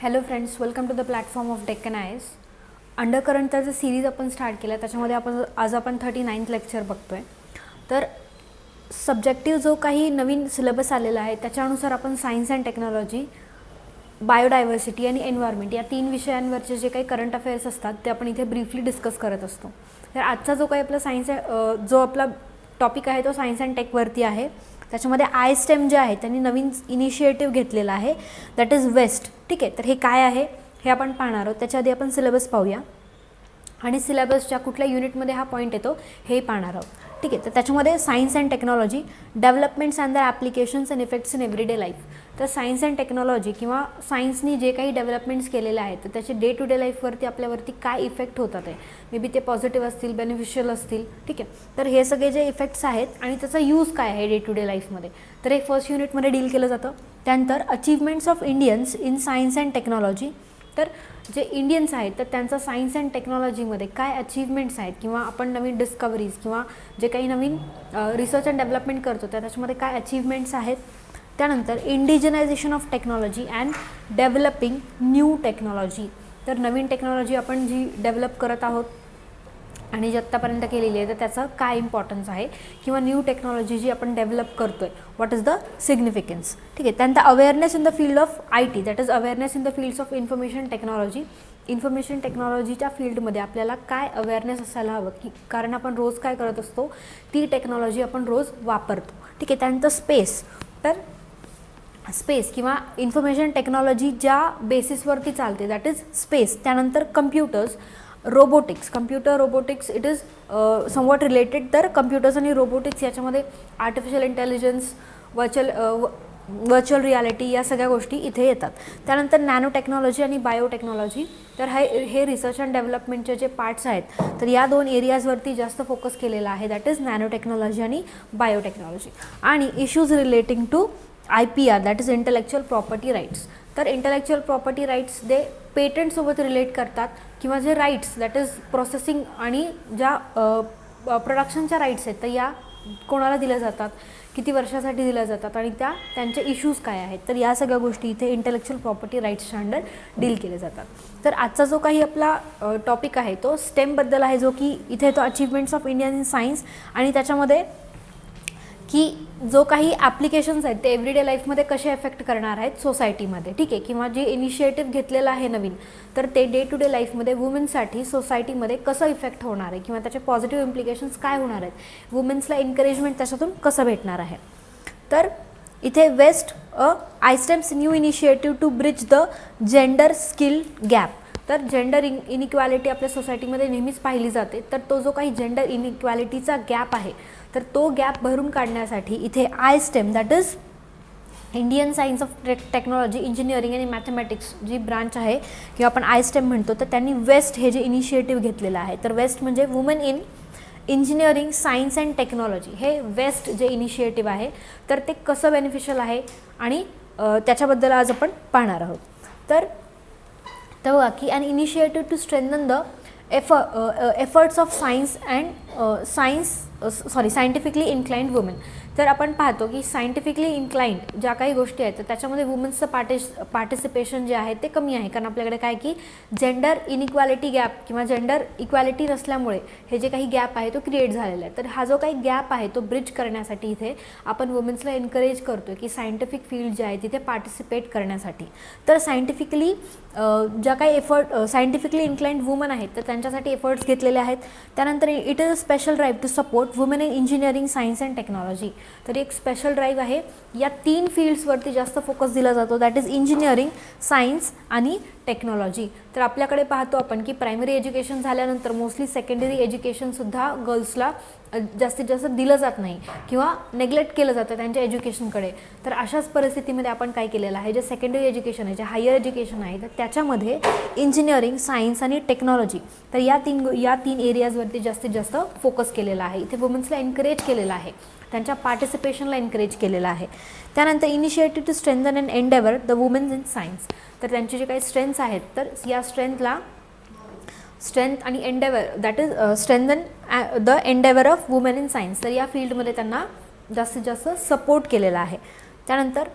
Hello friends, welcome to the platform of Deccan IAS. अंडरकरंटचा जो series आपण start केला त्याच्यामध्ये आज आपण 39th लेक्चर बघतोय. तर सब्जेक्टिव्ह जो काही नवीन सिलेबस आलेला आहे त्याच्यानुसार आपण सायन्स अँड टेक्नॉलॉजी, बायोडायव्हर्सिटी आणि एन्व्हायरमेंट या 3 विषयांवरचे जे काही करंट अफेअर्स असतात ते आपण इथे ब्रीफली डिस्कस करत असतो. तर आजचा जो काही आपला जो आपला टॉपिक आहे तो सायन्स अँड टेकवरती आहे. त्याच्यामध्ये आय स्टेम जे आहे त्यांनी नवीन इनिशिएटिव्ह घेतलेला आहे, दॅट इज वेस्ट. ठीक आहे, तर हे काय आहे हे आपण पाहणार आहोत. त्याच्या आधी आपण सिलेबस पाहूया आणि सिलेबसच्या कुठल्या युनिटमध्ये हा पॉईंट येतो हे पाहणार आहोत. ठीक आहे, तर त्याच्यामध्ये science and technology, developments and the applications and effects in everyday life. तर सायन्स अँड टेक्नॉलॉजी किंवा सायन्सनी जे काही डेव्हलपमेंट्स केलेले आहेत तर त्याचे डे टू डे लाईफवरती आपल्यावरती काय इफेक्ट होतात आहे, मे बी ते पॉझिटिव्ह असतील, बेनिफिशियल असतील. ठीक आहे, तर हे सगळे जे इफेक्ट्स आहेत आणि त्याचा यूज काय आहे डे टू डे लाईफमध्ये, तर हे फर्स्ट युनिटमध्ये डील केलं जातं. त्यानंतर achievements of Indians in science and technology. तर जे इंडियन्स आहेत तर त्यांचा सायन्स अँड टेक्नॉलॉजीमध्ये काय अचीवमेंट्स आहेत किंवा आपण नवीन डिस्कवरीज किंवा जे काही नवीन रिसर्च अँड डेव्हलपमेंट करतो त्याच्यामध्ये काय अचीवमेंट्स आहेत. त्यानंतर indigenization of technology and developing new technology. तर नवीन टेक्नॉलॉजी आपण जी डेव्हलप करत आहोत आणि जी आत्तापर्यंत केलेली आहे तर त्याचा काय इम्पॉर्टन्स आहे किंवा न्यू टेक्नॉलॉजी जी आपण डेव्हलप करतो आहे, व्हॉट इज द सिग्निफिकन्स. ठीक आहे, त्यानंतर awareness in the field of IT, that is awareness in the fields of information technology. Information टेक्नॉलॉजीच्या फील्डमध्ये आपल्याला काय अवेअरनेस असायला हवं की कारण आपण रोज काय करत असतो ती टेक्नॉलॉजी आपण रोज वापरतो. ठीक आहे, त्यानंतर स्पेस. तर स्पेस किंवा इन्फॉर्मेशन टेक्नॉलॉजी ज्या बेसिसवरती चालते दॅट इज स्पेस. त्यानंतर computers, robotics. Robotics it is somewhat related. तर कम्प्युटर्स आणि रोबोटिक्स याच्यामध्ये आर्टिफिशियल इंटेलिजन्स, व्हर्च्युअल रियालिटी या सगळ्या गोष्टी इथे येतात. त्यानंतर नॅनो टेक्नॉलॉजी आणि बायोटेक्नॉलॉजी. तर हे रिसर्च अँड डेव्हलपमेंटचे जे पार्ट्स आहेत तर या 2 एरियाजवरती जास्त फोकस केलेला आहे, दॅट इज नॅनो टेक्नॉलॉजी आणि बायोटेक्नॉलॉजी. आणि issues relating to IPR, that is intellectual property rights. तर इंटेलेक्च्युअल प्रॉपर्टी राईट्स ते पेटंटसोबत रिलेट करतात किंवा जे राईट्स दॅट इज प्रोसेसिंग आणि ज्या प्रोडक्शनच्या राईट्स आहेत तर या कोणाला दिल्या जातात, किती वर्षासाठी दिल्या जातात आणि त्यांचे इश्यूज काय आहेत. तर या सगळ्या गोष्टी इथे इंटेलेक्च्युअल प्रॉपर्टी राईट्सच्या अंडर डील केले जातात. तर आजचा जो काही आपला टॉपिक आहे तो स्टेमबद्दल आहे, जो की इथे तो achievements of India in science आणि त्याच्यामध्ये की जो काही ॲप्लिकेशन्स आहेत ते एव्हरीडे लाईफमध्ये कसे इफेक्ट करणार आहेत सोसायटीमध्ये. ठीक आहे, किंवा जे इनिशिएटिव्ह घेतलेलं आहे नवीन तर ते डे टू डे लाईफमध्ये वुमेन्ससाठी सोसायटीमध्ये कसं इफेक्ट होणार आहे किंवा त्याचे पॉझिटिव्ह इम्प्लिकेशन्स काय होणार आहेत, वुमेन्सला एनकरेजमेंट त्याच्यातून कसं भेटणार आहे. तर इथे वेस्ट I STEM's new initiative to bridge the gender skill gap. तर जेंडर इनइक्वॅलिटी आपल्या सोसायटीमध्ये नेहमीच पाहिली जाते. तर तो जो काही जेंडर इनइक्वॅलिटीचा गॅप आहे तर तो गॅप भरून काढण्यासाठी इथे I stem, that is Indian science of technology, engineering आणि मॅथमॅटिक्स जी ब्रांच आहे किंवा आपण आय स्टेम म्हणतो, तर त्यांनी वेस्ट हे जे इनिशिएटिव्ह घेतलेलं आहे. तर वेस्ट म्हणजे women in engineering, science and technology. हे वेस्ट जे इनिशिएटिव्ह आहे तर ते कसं बेनिफिशियल आहे आणि त्याच्याबद्दल आज आपण पाहणार आहोत. तर बघा की an initiative to strengthen the efforts of scientifically inclined women. तर आपण पाहतो की सायंटिफिकली इन्क्लाइंड ज्या काही गोष्टी आहेत तर त्याच्यामध्ये वुमेन्सचं पार्टिसिपेशन जे आहे ते कमी आहे, कारण आपल्याकडे काय की जेंडर इनइक्वॅलिटी गॅप किंवा जेंडर इक्वॅलिटी नसल्यामुळे हे जे काही गॅप आहे तो क्रिएट झालेला आहे. तर हा जो काही गॅप आहे तो ब्रिज करण्यासाठी इथे आपण वुमेन्सला एनकरेज करतो की सायंटिफिक फील्ड जे आहे तिथे पार्टिसिपेट करण्यासाठी. तर ज्या काही सायंटिफिकली इन्क्लाइंड वुमन आहेत तर त्यांच्यासाठी एफर्ट्स घेतलेले आहेत. त्यानंतर it is a special drive to support women in engineering, science and technology. तर एक स्पेशल ड्राईव्ह आहे, या 3 फील्ड्सवरती जास्त फोकस दिला जातो, दॅट इज इंजिनिअरिंग, सायन्स आणि टेक्नॉलॉजी. तर आपल्याकडे पाहतो आपण की प्रायमरी एज्युकेशन झाल्यानंतर मोस्टली सेकंडरी एज्युकेशनसुद्धा गर्ल्सला जास्तीत जास्त दिलं जात नाही किंवा नेग्लेक्ट केलं जातं त्यांच्या एज्युकेशनकडे. तर अशाच परिस्थितीमध्ये आपण काय केलेलं आहे, जे सेकंडरी एज्युकेशन आहे, जे हायर एज्युकेशन आहे तर त्याच्यामध्ये इंजिनिअरिंग, सायन्स आणि टेक्नॉलॉजी तर या तीन एरियाजवरती जास्तीत जास्त फोकस केलेला आहे. इथे वुमेन्सला एनकरेज केलेलं आहे, त्यांच्या पार्टिसिपेशनला एनकरेज केलेलं आहे. त्यानंतर initiative to strengthen and endeavour the women's in science. तर त्यांचे जे काही स्ट्रेंथ्स आहेत तर या स्ट्रेंथ आणि Endeavour, that is strengthen the Endeavour of women in science. तर या फील्डमध्ये त्यांना जास्तीत जास्त सपोर्ट केलेला आहे. त्यानंतर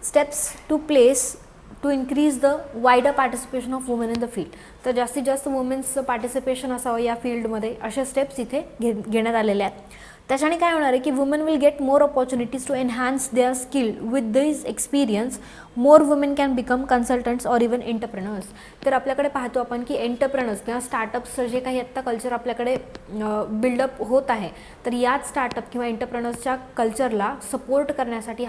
steps to place to increase the wider participation of women in the field. तर जास्तीत जास्त वुमेन्सचं पार्टिसिपेशन असावं या फील्डमध्ये, अशा स्टेप्स इथे घेण्यात आलेल्या आहेत. त्याच्याने काय होणार आहे की women will get more opportunities to enhance their skill with this experience. More women can become consultants or even entrepreneurs. तर आपल्याकडे पाहतो आपण की एंटरप्रेनर्स किंवा स्टार्टअप्सचं जे काही आत्ता कल्चर आपल्याकडे बिल्डअप होत आहे, तर याच स्टार्टअप किंवा एंटरप्रेनर्सच्या कल्चरला सपोर्ट करण्यासाठी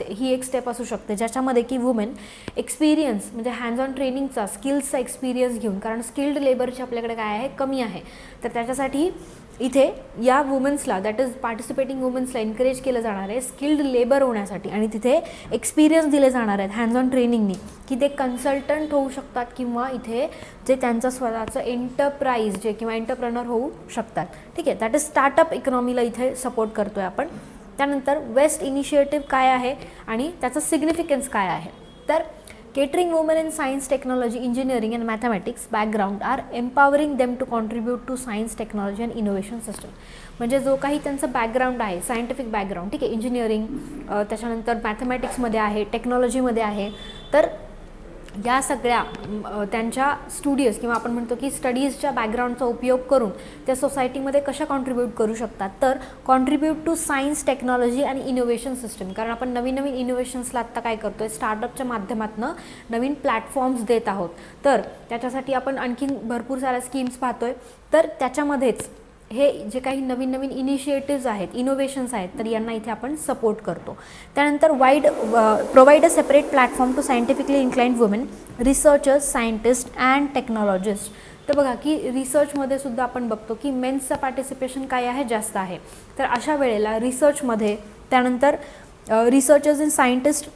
ही एक स्टेप असू शकते, ज्याच्यामध्ये की वुमेन एक्सपिरियन्स म्हणजे हँड्स ऑन ट्रेनिंगचा, स्किल्सचा एक्सपिरियन्स घेऊन, कारण स्किल्ड लेबरची आपल्याकडे काय आहे, कमी आहे. तर त्याच्यासाठी इथे या वुमेन्सला, दॅट इज पार्टिसिपेटिंग वुमेन्सला एनकरेज केलं जाणार आहे स्किल्ड लेबर होण्यासाठी, आणि तिथे एक्सपिरियन्स दिले जाणार आहेत हँड्स ऑन ट्रेनिंगनी, की ते कन्सल्टंट होऊ शकतात किंवा इथे जे त्यांचं स्वतःचं एंटरप्राइज जे किंवा एंटरप्रेनर होऊ शकतात. ठीक आहे, दॅट इज स्टार्टअप इकॉनॉमीला इथे सपोर्ट करतो आहे आपण. त्यानंतर वेस्ट इनिशिएटिव्ह काय आहे आणि त्याचं सिग्निफिकन्स काय आहे. तर catering women in science, technology, engineering and mathematics background are empowering them to contribute to science, technology and innovation system. म्हणजे जो काही त्यांचं बॅकग्राऊंड आहे, सायंटिफिक बॅकग्राऊंड, ठीक आहे, इंजिनिअरिंग, त्याच्यानंतर मॅथमॅटिक्समध्ये आहे, टेक्नॉलॉजीमध्ये आहे, तर या सगळ्या त्यांच्या स्टुडियज किंवा आपण म्हणतो की स्टडीजच्या बॅकग्राऊंडचा उपयोग करून त्या सोसायटीमध्ये कशा कॉन्ट्रीब्यूट करू शकतात. तर कॉन्ट्रीब्यूट टू सायन्स, टेक्नॉलॉजी आणि इनोव्हेशन सिस्टम. कारण आपण नवीन नवीन इनोव्हेशन्सला आत्ता काय करतो आहे, स्टार्टअपच्या माध्यमातून नवीन प्लॅटफॉर्म्स देत आहोत. तर त्याच्यासाठी आपण आणखीन भरपूर साऱ्या स्कीम्स पाहतो आहे. तर त्याच्यामध्येच हे जे काही नवीन नवीन इनिशिएटिव्ज आहेत, इनोव्हेशन्स आहेत, तर यांना इथे आपण सपोर्ट करतो. त्यानंतर provide a separate platform to scientifically inclined women, researchers, scientist and technologist. तर बघा की रिसर्चमध्ये सुद्धा आपण बघतो की मेन्सचं पार्टिसिपेशन काय आहे, जास्त आहे. तर अशा वेळेला रिसर्चमध्ये, त्यानंतर researchers in scientist,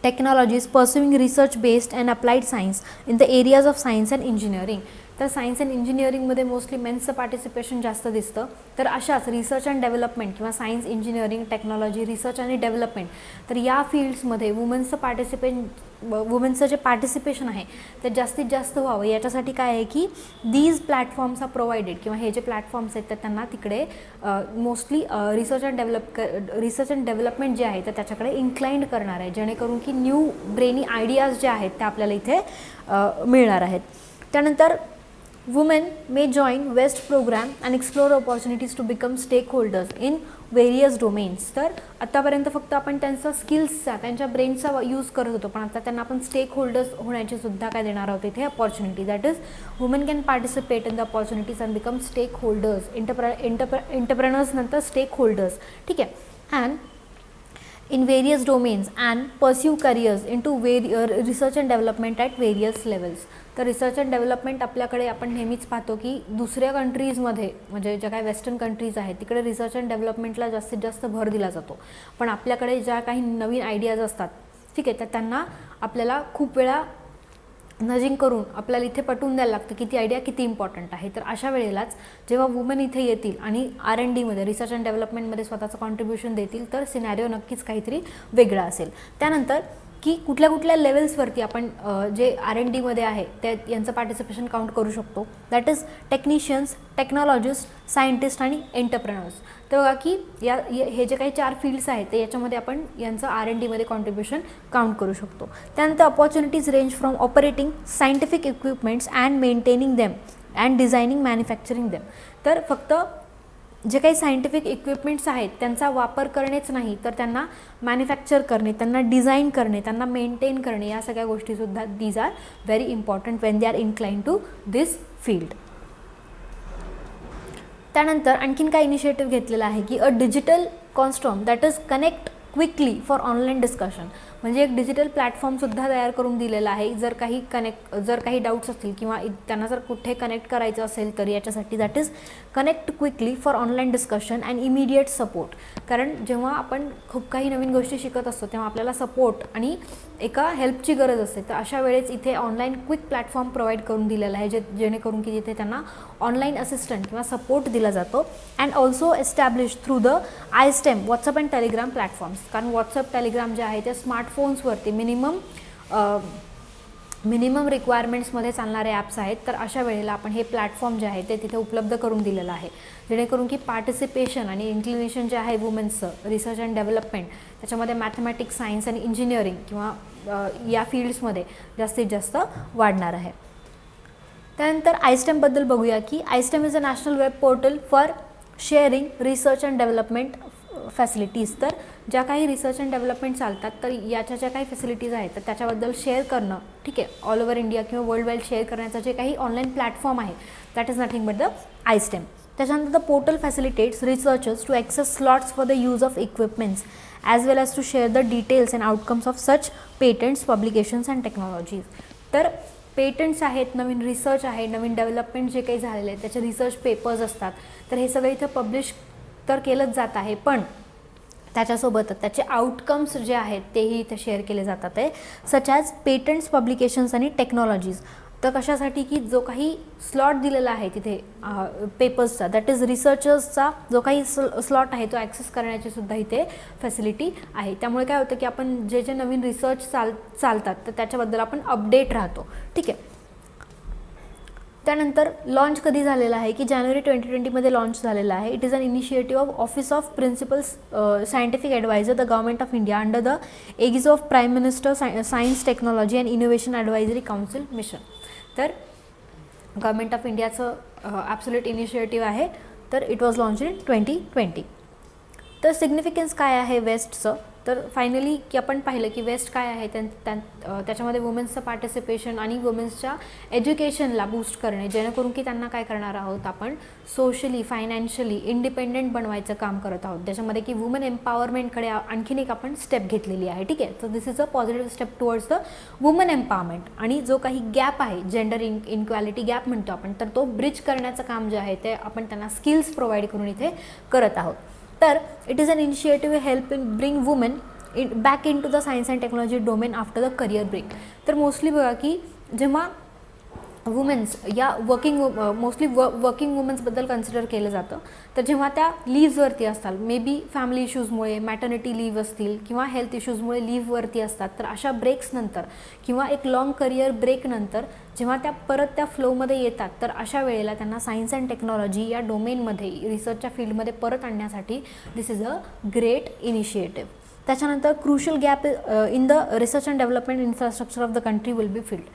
technologies pursuing research based and applied science in the areas of science and engineering. तर सायन्स अँड इंजिनिअरिंगमध्ये मोस्टली मेन्सचं पार्टिसिपेशन जास्त दिसतं. तर अशाच रिसर्च अँड डेव्हलपमेंट किंवा सायन्स, इंजिनिअरिंग, टेक्नॉलॉजी, रिसर्च आणि डेव्हलपमेंट, तर या फील्ड्समध्ये वुमेन्सचं जे पार्टिसिपेशन आहे ते जास्तीत जास्त व्हावं. याच्यासाठी काय आहे की दीज प्लॅटफॉर्म्स आर प्रोव्हाइडेड, किंवा हे जे प्लॅटफॉर्म्स आहेत तर त्यांना तिकडे मोस्टली रिसर्च अँड डेव्हलपमेंट जे आहे तर त्याच्याकडे इन्क्लाइंड करणार आहे, जेणेकरून की न्यू ब्रेनी आयडियाज जे आहेत ते आपल्याला इथे मिळणार आहेत. त्यानंतर women may join WEST program and explore opportunities to become stakeholders in various domains. तर आतापर्यंत फक्त आपण त्यांचा स्किल्सचा, त्यांच्या ब्रेनचा यूज करत होतो, पण आता त्यांना आपण स्टेक होल्डर्स होण्याची सुद्धा काय देणार आहोत इथे opportunity. That is women can participate in the opportunities and become stake holders, entrepreneurs नंतर स्टेक होल्डर्स. ठीक आहे, and in various domains and pursue careers into research and development at various levels. तर रिसर्च अँड डेव्हलपमेंट आपल्याकडे आपण नेहमीच पाहतो की दुसऱ्या कंट्रीजमध्ये, म्हणजे ज्या काही वेस्टर्न कंट्रीज आहेत तिकडे रिसर्च अँड डेव्हलपमेंटला जास्तीत जास्त भर दिला जातो. पण आपल्याकडे ज्या काही नवीन आयडियाज असतात, ठीक आहे, तर त्यांना आपल्याला खूप वेळा नजिंग करून आपल्याला इथे पटवून द्यायला लागतं की ती आयडिया किती इम्पॉर्टंट आहे. तर अशा वेळेलाच जेव्हा वुमेन इथे येतील आणि R&Dमध्ये, रिसर्च अँड डेव्हलपमेंटमध्ये स्वतःचं कॉन्ट्रीब्युशन देतील, तर सिनॅरिओ नक्कीच काहीतरी वेगळा असेल. त्यानंतर की कुठल्या कुठल्या लेवल्सवरती आपण जे R&Dमध्ये आहे ते यांचं पार्टिसिपेशन काउंट करू शकतो. That is technicians, technologist, scientist आणि एंटरप्रेनर्स. तर बघा की हे जे काही 4 फील्ड्स आहेत ते याच्यामध्ये आपण यांचं R&Dमध्ये कॉन्ट्रीब्युशन काउंट करू शकतो. त्यानंतर opportunities range from operating scientific equipments and maintaining them and designing, manufacturing them. तर फक्त जे काही सायंटिफिक इक्विपमेंट्स आहेत त्यांचा वापर करणेच नाही, तर त्यांना मॅन्युफॅक्चर करणे, त्यांना डिझाईन करणे, त्यांना मेंटेन करणे, या सगळ्या गोष्टीसुद्धा these are very important when they are incline to this field. त्यानंतर आणखीन काय इनिशिएटिव्ह घेतलेला आहे की a digital consortium that is connect quickly for online discussion. म्हणजे एक डिजिटल प्लॅटफॉर्मसुद्धा तयार करून दिलेला आहे. जर काही डाऊट्स असतील किंवा त्यांना जर कुठे कनेक्ट करायचं असेल तर याच्यासाठी that is connect quickly for online discussion and immediate support. कारण जेव्हा आपण खूप काही नवीन गोष्टी शिकत असतो तेव्हा आपल्याला सपोर्ट आणि एका हेल्पची गरज असते. तर अशा वेळेस इथे ऑनलाईन क्विक प्लॅटफॉर्म प्रोव्हाइड करून दिलेला आहे, जेणेकरून की जिथे त्यांना ऑनलाईन असिस्टंट किंवा सपोर्ट दिला जातो. And also establish through the iSTEM, WhatsApp and Telegram platforms. कारण व्हॉट्सअप, टेलिग्राम जे आहे ते स्मार्टफोन्सवरती मिनिमम रिक्वायरमेंट्समध्ये चालणारे ॲप्स आहेत. तर अशा वेळेला आपण हे प्लॅटफॉर्म जे आहे ते तिथे उपलब्ध करून दिलेलं आहे, जेणेकरून की पार्टिसिपेशन आणि इन्क्लिनेशन जे आहे वुमेन्सचं रिसर्च अँड डेव्हलपमेंट, त्याच्यामध्ये मॅथमॅटिक्स, सायन्स आणि इंजिनिअरिंग किंवा या फील्ड्समध्ये जास्तीत जास्त वाढणार आहे. त्यानंतर आयस्टेमबद्दल बघूया की ISTEM is a national web portal for sharing research and development facilities. तर ज्या काही रिसर्च अँड डेव्हलपमेंट चालतात तर याच्या ज्या काही फॅसिलिटीज आहेत तर त्याच्याबद्दल शेअर करणं, ठीक आहे, ऑल ओव्हर इंडिया किंवा वर्ल्ड वाईड शेअर करण्याचं जे काही ऑनलाईन प्लॅटफॉर्म आहे that is nothing but the ISTEM. त्याच्यानंतर the portal facilitates researchers to access slots for the use of equipments as well as to share the details and outcomes of such patents, publications and technologies. तर patents आहेत, नवीन research आहे, नवीन development जे काही झालेले आहे त्याचे रिसर्च पेपर्स असतात तर हे सगळं इथं पब्लिश तर केलंच जात आहे, पण त्याच्यासोबतच त्याचे आउटकम्स जे आहेत तेही इथे शेअर केले जातात आहे, सच ॲज पेटंट्स, पब्लिकेशन्स आणि टेक्नॉलॉजीज. तर कशासाठी की जो काही स्लॉट दिलेला आहे तिथे पेपर्सचा दॅट इज रिसर्चर्सचा जो काही स्लॉट आहे तो ॲक्सेस करण्याची सुद्धा इथे फॅसिलिटी आहे. त्यामुळे काय होतं की आपण जे जे नवीन रिसर्च चालतात तर त्याच्याबद्दल आपण अपडेट राहतो, ठीक आहे. त्यानंतर लॉन्च कधी झालेला आहे की जानेवारी 2020मध्ये लॉन्च झालेला आहे. It is an initiative of office of principal scientific adviser the government of India under the aegis of prime minister science technology and innovation advisory council mission. तर गव्हर्नमेंट ऑफ इंडियाचं absolute initiative आहे. तर it was launch in 2020. तर significance काय आहे वेस्टचं, तर finally की आपण पाहिलं की वेस्ट काय आहे त्याच्यामध्ये वुमेन्सचं पार्टिसिपेशन आणि वुमेन्सच्या एज्युकेशनला बूस्ट करणे, जेणेकरून की त्यांना काय करणार आहोत आपण सोशली फायनान्शियली इंडिपेंडेंट बनवायचं काम करत आहोत, ज्याच्यामध्ये की वुमन एम्पॉवरमेंटकडे आणखीन एक आपण स्टेप घेतलेली आहे, ठीक आहे. तर this is a positive step towards the woman empowerment. आणि जो काही गॅप आहे जेंडर इनक्वॅलिटी गॅप म्हणतो आपण, तर तो ब्रिज करण्याचं काम जे आहे ते आपण त्यांना स्किल्स प्रोव्हाइड करून इथे करत आहोत. तर it is an initiative help in bring women back into the science and technology domain after the career break. तर मोस्टली बघा की जेव्हा वुमेन्स या मोस्टली वर्किंग वुमेन्सबद्दल कन्सिडर केलं जातं तर जेव्हा त्या लीव्हवरती असतात, मे बी फॅमिली इश्यूजमुळे, मॅटर्निटी लीव्ह असतील किंवा हेल्थ इश्यूजमुळे लीव्हवरती असतात, तर अशा ब्रेक्सनंतर किंवा एक लाँग करिअर ब्रेकनंतर जेव्हा त्या परत त्या फ्लोमध्ये येतात तर अशा वेळेला त्यांना सायन्स अँड टेक्नॉलॉजी या डोमेनमध्ये रिसर्चच्या फील्डमध्ये परत आणण्यासाठी दिस इज अ ग्रेट इनिशिएटिव्ह. त्याच्यानंतर crucial gap in the research and development infrastructure of the country will be filled.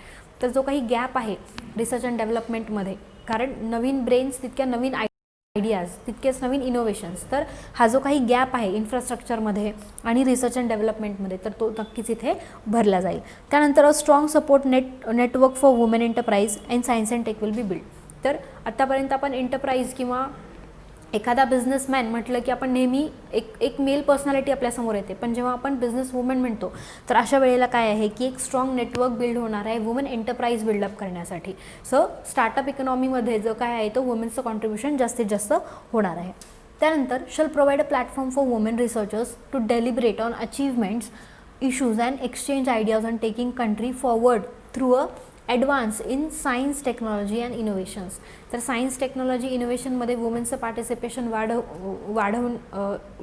तर जो काही गॅप आहे रिसर्च अँड डेव्हलपमेंटमध्ये, कारण नवीन ब्रेन्स तितक्या नवीन आयडियाज तितकेच नवीन इनोव्हेशन्स, तर हा जो काही गॅप आहे इन्फ्रास्ट्रक्चरमध्ये आणि रिसर्च अँड डेव्हलपमेंटमध्ये तर तो नक्कीच इथे भरला जाईल. त्यानंतर a strong support network for women enterprise and science and tech will be build. तर आत्तापर्यंत आपण एंटरप्राइज किंवा एखादा बिझनेसमॅन म्हटलं की आपण नेहमी एक मेल पर्सनॅलिटी आपल्यासमोर येते, पण जेव्हा आपण बिझनेस वुमन म्हणतो तर अशा वेळेला काय आहे की एक स्ट्रॉंग नेटवर्क बिल्ड होणार आहे वुमन एंटरप्राइज बिल्डअप करण्यासाठी. सो स्टार्टअप इकॉनॉमीमध्ये जो काय आहे तो वुमेन्सचं कॉन्ट्रीब्युशन जास्तीत जास्त होणार आहे. त्यानंतर shall provide a platform for women researchers to deliberate on achievements, issues and exchange ideas on taking country forward through a advance in science technology and innovations. तर सायन्स टेक्नॉलॉजी इनोव्हेशनमध्ये वुमेन्सचं पार्टिसिपेशन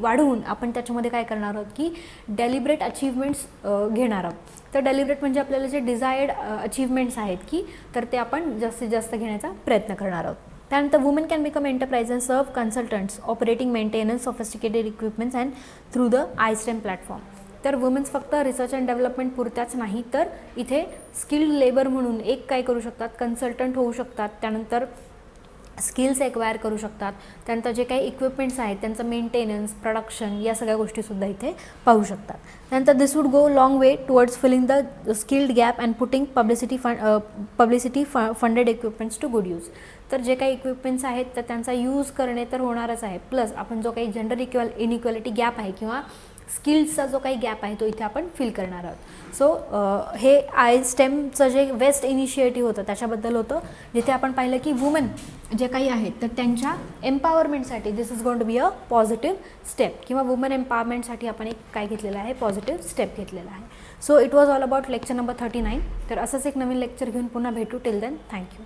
वाढवून आपण त्याच्यामध्ये काय करणार आहोत की डेलिब्रेट अचीवमेंट्स घेणार आहोत. तर डेलिब्रेट म्हणजे आपल्याला जे डिझायर्ड अचीवमेंट्स आहेत की तर ते आपण जास्तीत जास्त घेण्याचा प्रयत्न करणार आहोत. त्यानंतर women can become enterprise and serve consultants operating maintenance sophisticated equipments and through the ISTEM platform. तर वुमेन्स फक्त रिसर्च अँड डेव्हलपमेंट पुरत्याच नाही तर इथे स्किल्ड लेबर म्हणून एक काय करू शकतात, कन्सल्टंट होऊ शकतात, त्यानंतर स्किल्स एक्वायर करू शकतात, त्यानंतर जे काही इक्विपमेंट्स आहेत त्यांचं मेंटेनन्स, प्रोडक्शन या सगळ्या गोष्टी सुद्धा इथे पाहू शकतात. त्यानंतर this would go long way towards filling the skilled gap and putting publicity funded equipments to good use. तर जे काही इक्विपमेंट्स आहेत तर त्यांचा यूज करणे तर होणारच आहे, प्लस आपण जो काही जेंडर इनइक्वॅलिटी गॅप आहे किंवा स्किल्सचा जो काही गॅप आहे तो इथे आपण फिल करणार आहोत. सो हे आयस्टेमचं जे वेस्ट इनिशिएटिव्ह होतं त्याच्याबद्दल होतं, जिथे आपण पाहिलं की वुमेन जे काही आहेत तर त्यांच्या एम्पॉवरमेंटसाठी this is going to be a positive step, किंवा वुमन एम्पॉवरमेंटसाठी आपण एक काय घेतलेलं आहे, पॉझिटिव्ह स्टेप घेतलेला आहे. So it was all about lecture number 39. तर असंच एक नवीन लेक्चर घेऊन पुन्हा भेटू. Till then thank you.